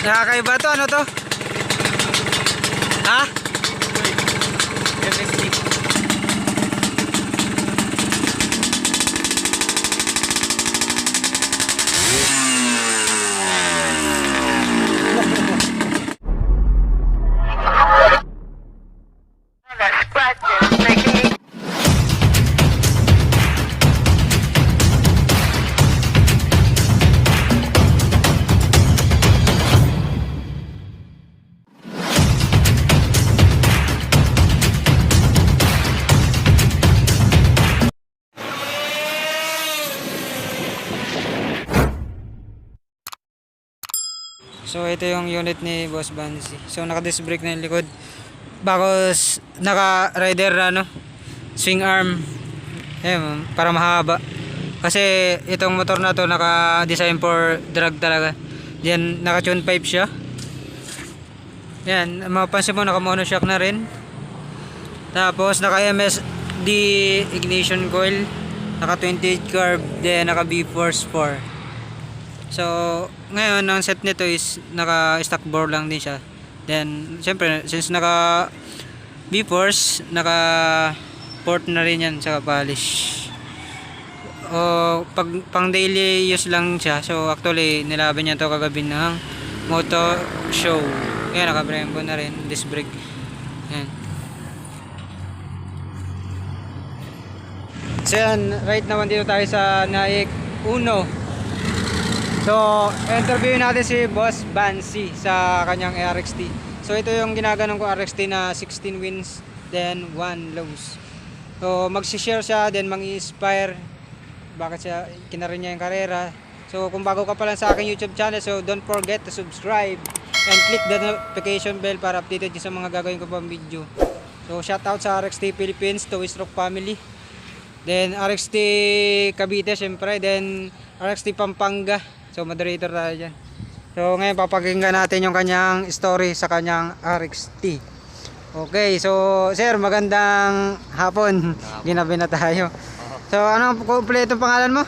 Nakakaiba to, ano to? Ha? MSD. So ito yung unit ni Boss Bansi. So naka-disc brake na yung likod. Bakos naka-rider ano, swing arm. Para mahaba. Kasi itong motor na to naka-design for drag talaga. Diyan naka-tune pipe siya. Yan, mapapansin mo naka-monoshock na rin. Tapos naka-MSD ignition coil, naka-28 carb, then naka-B-Force 4. So, ngayon ang set nito is naka-stock bore lang din siya. Then, syempre, since naka B-Force, naka-port na rin yan sa polish. O, pang daily use lang siya. So, actually, nilaban niya to kagabi ng moto show. Yan, naka-Brembo na rin, disc brake. Yan. So, yan, right naman dito tayo sa Naik Uno. So, interview natin si Boss Bansi sa kanyang RXT. So, ito yung ginaganon ko RXT na 16 wins, then 1 lose. So, magsishare siya, then mang-inspire bakit siya kinarin niya yung karera. So, kung bago ka pa lang sa aking YouTube channel, so don't forget to subscribe and click the notification bell para updated sa mga gagawin ko pang video. So, shout out sa RXT Philippines, to Stroke family. Then, RXT Cavite, syempre. Then, RXT Pampanga. So, moderator tayo dyan. So, ngayon papakinggan natin yung kanyang story sa kanyang RXT. Okay, so, sir, magandang hapon. Ginabi na tayo. So, anong kumpleto pangalan mo?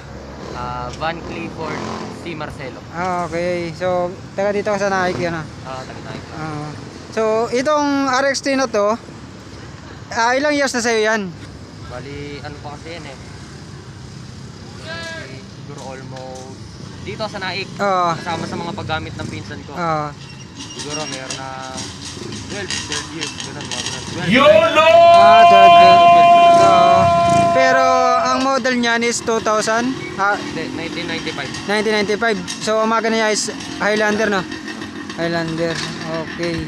Van Clifford C. Marcelo. Okay, so, taga dito ka sa Naik yan ha? Taga Naik. So, itong RXT na to, ilang years na sa'yo yan? Bali, ano pa kasi yan eh. Siguro almost dito sa Naik. Kasama sa mga paggamit ng pinsan ko. Siguro mayroon na 12 years. Ganun, mga ganun. YOLO! Pero ang model niyan is 2000? 1995. 1995. So umaga niya is Highlander, no? Highlander. Okay.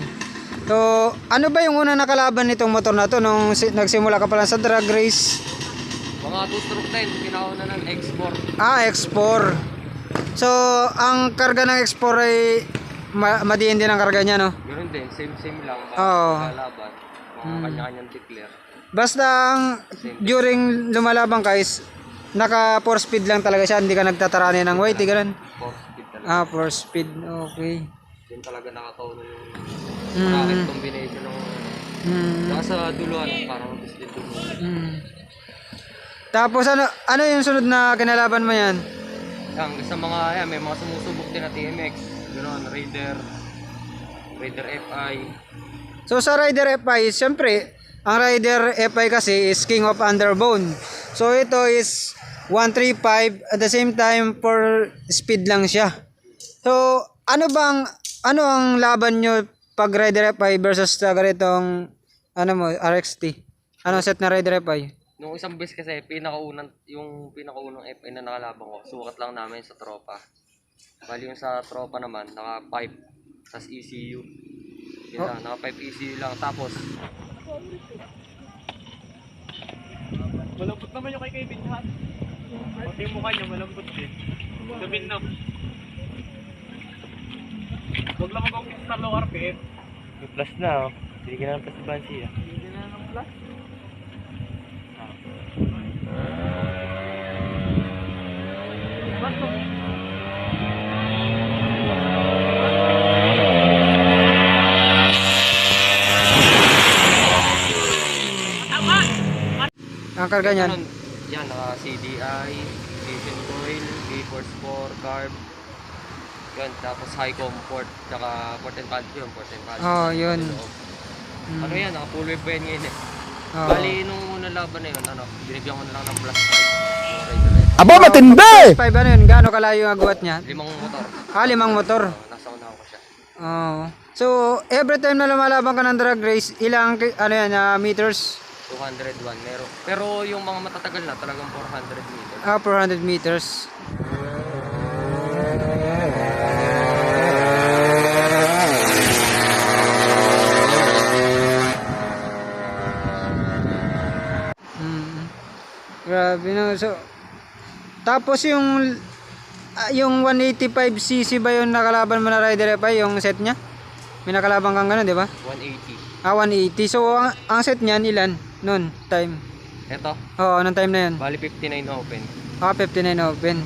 So ano ba yung unang nakalaban nitong motor na to nung nagsimula ka pa lang sa drag race? Mga 2-stroke din, pinauna ng X4. X4. So ang karga ng X4 ay madiin din ang karga niya, no? Ganun din, same lang. Kalaban. Mga kanya-kanyang declare. Basta ang during lumalaban ka is naka 4 speed lang talaga siya, hindi ka nagtatarani ng weight, ganun. 4 speed talaga. 4 speed, okay. Yun talaga nakataon yung rocket combination ng nasa duluan, parang gusto din duluan. Tapos ano yung sunod na kinalaban mo yan? Sa mga, may mga sumusubok din na TMX, gano'n, Raider FI. So sa Raider FI, siyempre, ang Raider FI kasi is King of Underbone. So ito is 135, at the same time 4 speed lang siya. So ano ang laban nyo pag Raider FI versus sa ganitong RXT? Anong set na Raider FI? Nung isang beses kasi, yung pinakaunang FI na nakalaban ko, sukat lang namin sa tropa. Bali yung sa tropa naman, naka-pipe, tas ECU. Yun lang, naka-pipe ECU lang. Tapos, malambot naman yung kay Kevin ha. Pati yung mukha niya malambot din. Gamin na. Huwag lang mag-office sa low RPM. may plus na oh. Hindi ka na ng plus na bansi ah. Hindi na ng plus. Basto. Ang karga niyan? Yan, naka CDI, ignition coil, V-Force 4, carb. Yun, tapos high comfort, tsaka port and pad yun, port and pad. Oh, yun. Loob. Ano yan, naka full wave pa yan ngayon eh. Oh. Bali, nung unang laban na yun, binigyan ko na lang ng plus 5. Yung rider eh. Aba, matindi! 5 ano yun? Gaano kalayo yung agwat niya? 5 motor. 5 motor. Nasa unahan ko siya. Oh. So, every time na lumalaban ka ng drag race, ilang meters? 201 meron. Pero yung mga matatagal na, talagang 400 meters. 400 meters. Grabe na. So, tapos yung 185cc ba yung nakalaban mo na Rider FI, yung set niya? May nakalaban kang gano'n, di ba? 180. 180. So, ang set niyan ilan? Noon, time. Ito, Oo, anong time na yun? bali 59 open. 59 open.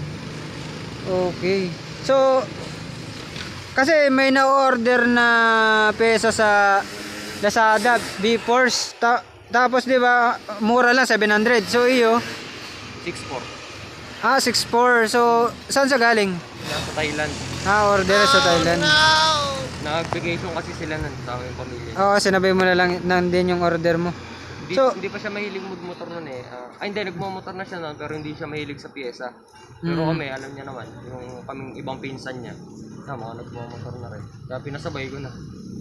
Okay. So, kasi may na-order na pesa sa Lazada, B-Force. Tapos, di ba, mura lang, 700. So, iyo, 6'4". 6'4". So, saan sa galing? Nasa Thailand. Order sa Thailand. Nag-vacation kasi sila nun sa aming pamilya. Oo, sinabay mo na lang nandun yung order mo. Hindi, So- hindi pa siya mahilig magmotor nun eh. Hindi, nagmamotor na siya nun, pero hindi siya mahilig sa pyesa. Pero kami, alam niya naman, yung kaming ibang pinsan niya, mga nagmamotor na rin. Kaya pinasabay ko na.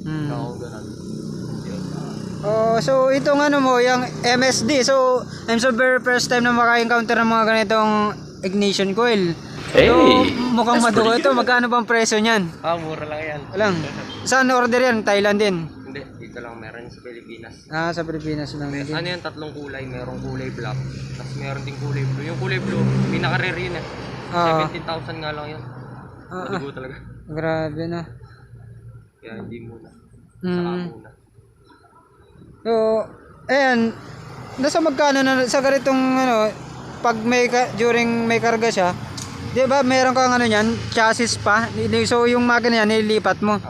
Hmm. Ako ganun. Yun. Oh, so itong ano mo, yung MSD. So, I'm so very first time na maka-encounter ng mga ganitong ignition coil. So, mukhang madugo ito. Magkano bang presyo niyan? Mura lang yan. Walang. Saan order yan? Thailand din. Hindi, dito lang meron sa Pilipinas. Sa Pilipinas lang din. Ano yan, tatlong kulay. Merong kulay black. Tapos meron ding kulay blue. Yung kulay blue, pinaka-rare yun eh. 17,000 nga lang yun. Madugo talaga. Grabe na. Kaya hindi muna. Saka muna. So, ayan. Nasa magkano na sa ganitong ano, pag during may karga siya, 'di ba meron kang ano niyan, chassis pa. So yung makina niyan nililipat mo.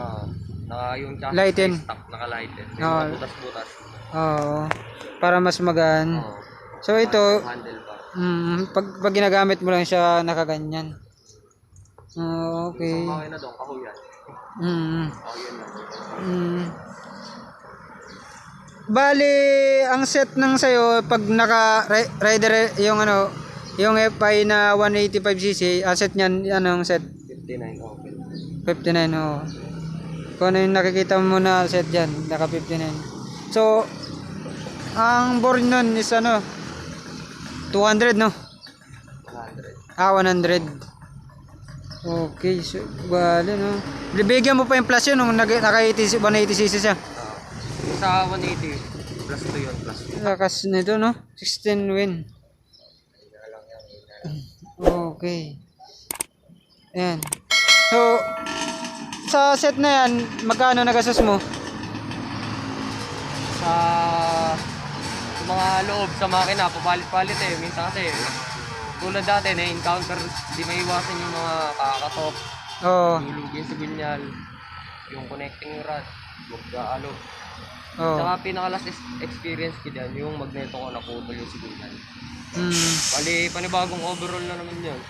Yung chassis Lighten. stock, naka-lighten. May Oo. mga butas-butas. Oo. Para mas magaan. Oo. So ito, Handlebar. pag ginagamit mo lang siya nakaganyan. Okay. Isang makina doon, kahuyan. Kahuyan lang. Bali, ang set ng sayo pag rider yung ano, yung FI na 185cc, ang set niyan, anong set? 59 open. 59, oh. Kung ano yung nakikita mo na set dyan, naka 59. So, ang board nun is ano, 200, no? 100. 100. Okay, so, bali, no? Bibigyan mo pa yung plus yun nung naka 180cc siya. Yung sa 180, plus 2 yun, plus 2. Lakas nito, no? 16 win. Okay. Ayan. So, sa set na yan, magkano nagastos mo? Sa mga loob sa makina, papalit-palit eh. Minsan kasi, tulad dati, na-encounter, di may iwasan yung mga kakatok, Oo. lulugin sa gunyal, yung connecting rod, magkaalo. Oo. Saka pinaka-last experience ko dyan, yung magneto ko naputol yung signal. Bali, panibagong overall na naman yun.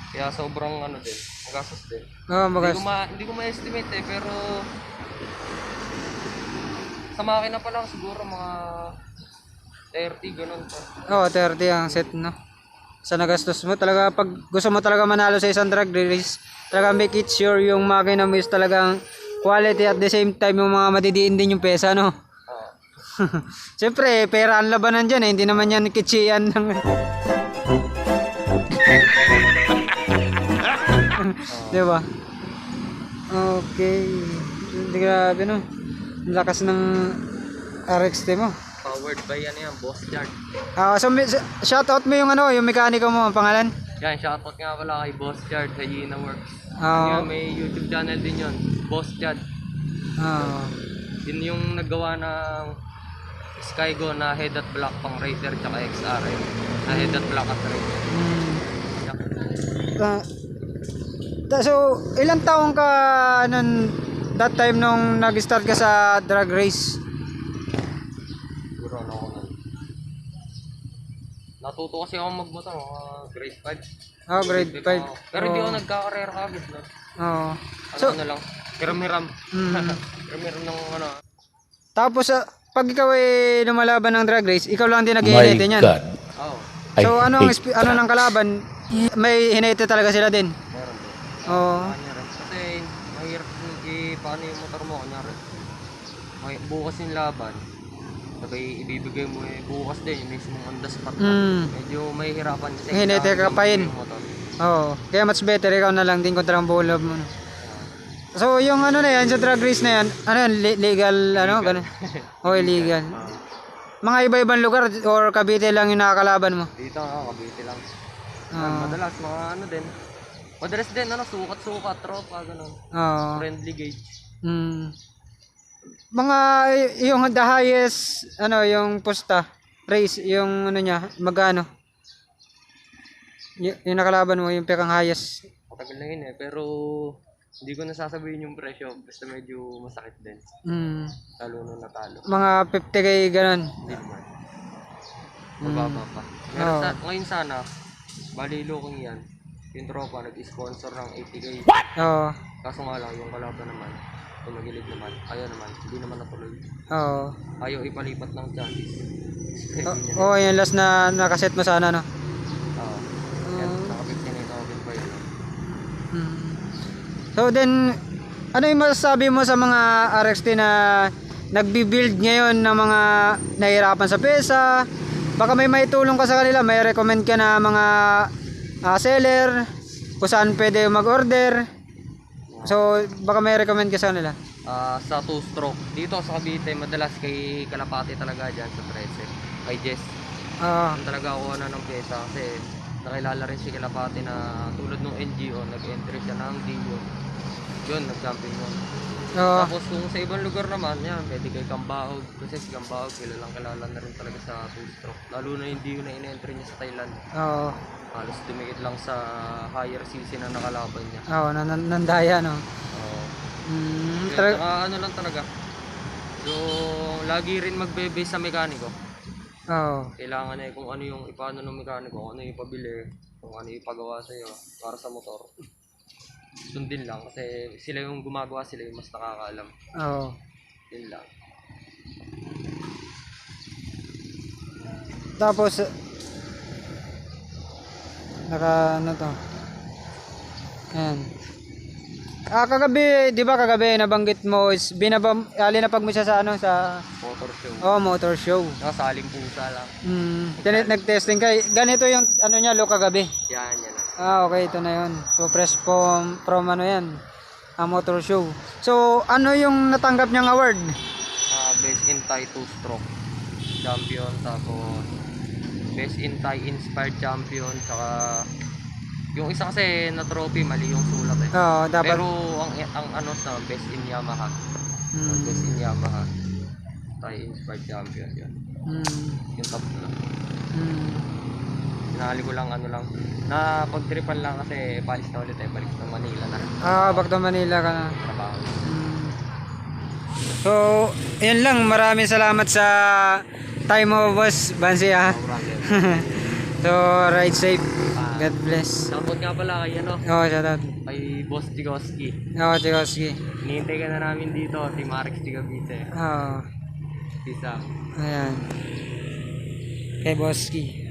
Kaya sobrang ano din, magastos din. Oo, Hindi ko ma-estimate eh, pero sa makina pa lang siguro mga 30, ganun pa. Oo, 30 ang set, no? Sa nagastos mo, talaga pag gusto mo talaga manalo sa isang drag race, talaga make it sure yung makina mo is talagang quality at the same time yung mga matidiin din yung pesa, no? Siyempre, pera ang labanan dyan eh, hindi naman yan kitsiyan ng... Diba? Okay. Grabe, no? Ang lakas ng RXT mo. Powered by ano yan, Boss Jard. So shoutout mo yung ano, yung mekaniko mo, ang pangalan? Yan, shoutout nga pala kay Boss Jard sa Yina Works. Oo. Yan, may YouTube channel din yun, Boss Jard. Yun yung naggawa ng Skygo na head at block pang Raider tsaka XRM. Na head at block at Raider. So, ilang taong ka nun, that time nung nag-start ka sa drag race? Siguro ano ako nun. Natuto kasi ako magmotor, grade 5. Grade 5. Pero hindi ako nagkakarera kagad no. Oo. So, ano lang, hiram-hiram. Mm. Hiram-hiram ng ano. Tapos pag ikaw ay lumalaban ng drag race, ikaw lang din nag-iinete niyan. Oo, So ano ng kalaban? May hinete talaga sila din. meron din. Oo. Kanya rin. Kasi mahirap yung paano yung motor mo, kunyari. Bukas yung laban. Sabay ibibigay mo bukas din yung mismong on the spot. Medyo mahihirapan kasi. Hinete ka pa yun. yung motor. Oo. Kaya much better ikaw na lang din kontra ang bulob mo. No? So yung ano na yan, sa drag race na yan, ano yan, legal, ano, ganun? O illegal. Mga iba-ibang lugar or Cavite lang yung nakakalaban mo? Dito ako, Cavite lang. Oo. Madalas mga ano din. Madalas din ano, sukat-sukat, tropa, ganun. Oo. Friendly gauge. Mga yung the highest, ano, yung pusta, race, yung ano niya, magkano? Yung nakalaban mo, yung pekang highest. Matagal na yun pero hindi ko nasasabihin yung presyo, basta medyo masakit din. Lalo nung natalo. Mga 50k ganun. Hindi naman. Mababa pa. Meron ngayon sana, bali looking yan, yung tropa nag-sponsor ng 80k. Oo. Kaso nga lang, yung kalaban naman, tumagilid naman, ayaw naman, hindi naman natuloy. Oo. Ayaw ipalipat ng chances. Oo, yung last na nakaset mo sana, no? Oo. Yan, naka-59,000 pa yun. So then, ano yung masasabi mo sa mga RXT na nagbi-build ngayon ng mga nahihirapan sa pesa? Baka may maitulong ka sa kanila, may recommend ka na mga seller, kung saan pwede mag-order. So, baka may recommend ka sa kanila. Sa 2-stroke, dito sa Cavite, madalas kay Kalapati talaga dyan sa 13. Kay Jess. Yan talaga ako ng pyesa kasi nakilala rin si Kalapati na tulad ng NGO, nag-entry siya ng DO. Yun, nag-jumping yun. Tapos kung sa ibang lugar naman, yan, pwede kay Kambahog. Kasi si Kambahog, kilala na rin talaga sa 2-stroke. Lalo na yung DO na in-entry niya sa Thailand. Oo. Halos dumikit lang sa higher season na nakalaban niya. Oo, nandaya, no? Oo. Tra- Saka ano lang talaga. So, lagi rin magbe-base sa mekaniko. Oo. Kailangan niya kung ano yung ipaano ng mekaniko, kung ano yung ipabili, kung ano yung ipagawa sa iyo para sa motor. Sundin lang kasi sila yung gumagawa, sila yung mas nakakaalam. Oo. Yun lang. Tapos, ano to? Ayan. Kagabi, di ba kagabi nabanggit mo is linapag mo siya sa ano, sa Motor show. motor show. Nakasaling pusa lang. Nag-testing ka. Ganito yung ano niya, lo kagabi. Yan na. Okay, ito na yun. So, press from ano yan, motor show. So, ano yung natanggap niyang award? Best in Thai 2-stroke champion, tapos Best in Thai inspired champion, saka yung isa kasi na trophy mali yung sulat eh. Oo, dapat. Pero ang ano sa best in Yamaha. Best in Yamaha. Thai inspired champion yun. Yung top na. Sinali ko lang ano lang. Na pagtripan lang kasi palis na ulit balik sa Manila na. Back to Manila ka na. Trabaho. So, yun lang. Maraming salamat sa time mo, Boss Bansi, ha. So, ride safe. God bless. Shoutout nga pala kay ano, Shout out. kay Boss Jigoski. Chikoski. Hinihintay ka na namin dito, Team Arex di Cavite. Oo. Peace out. Ayan. Kay Boski.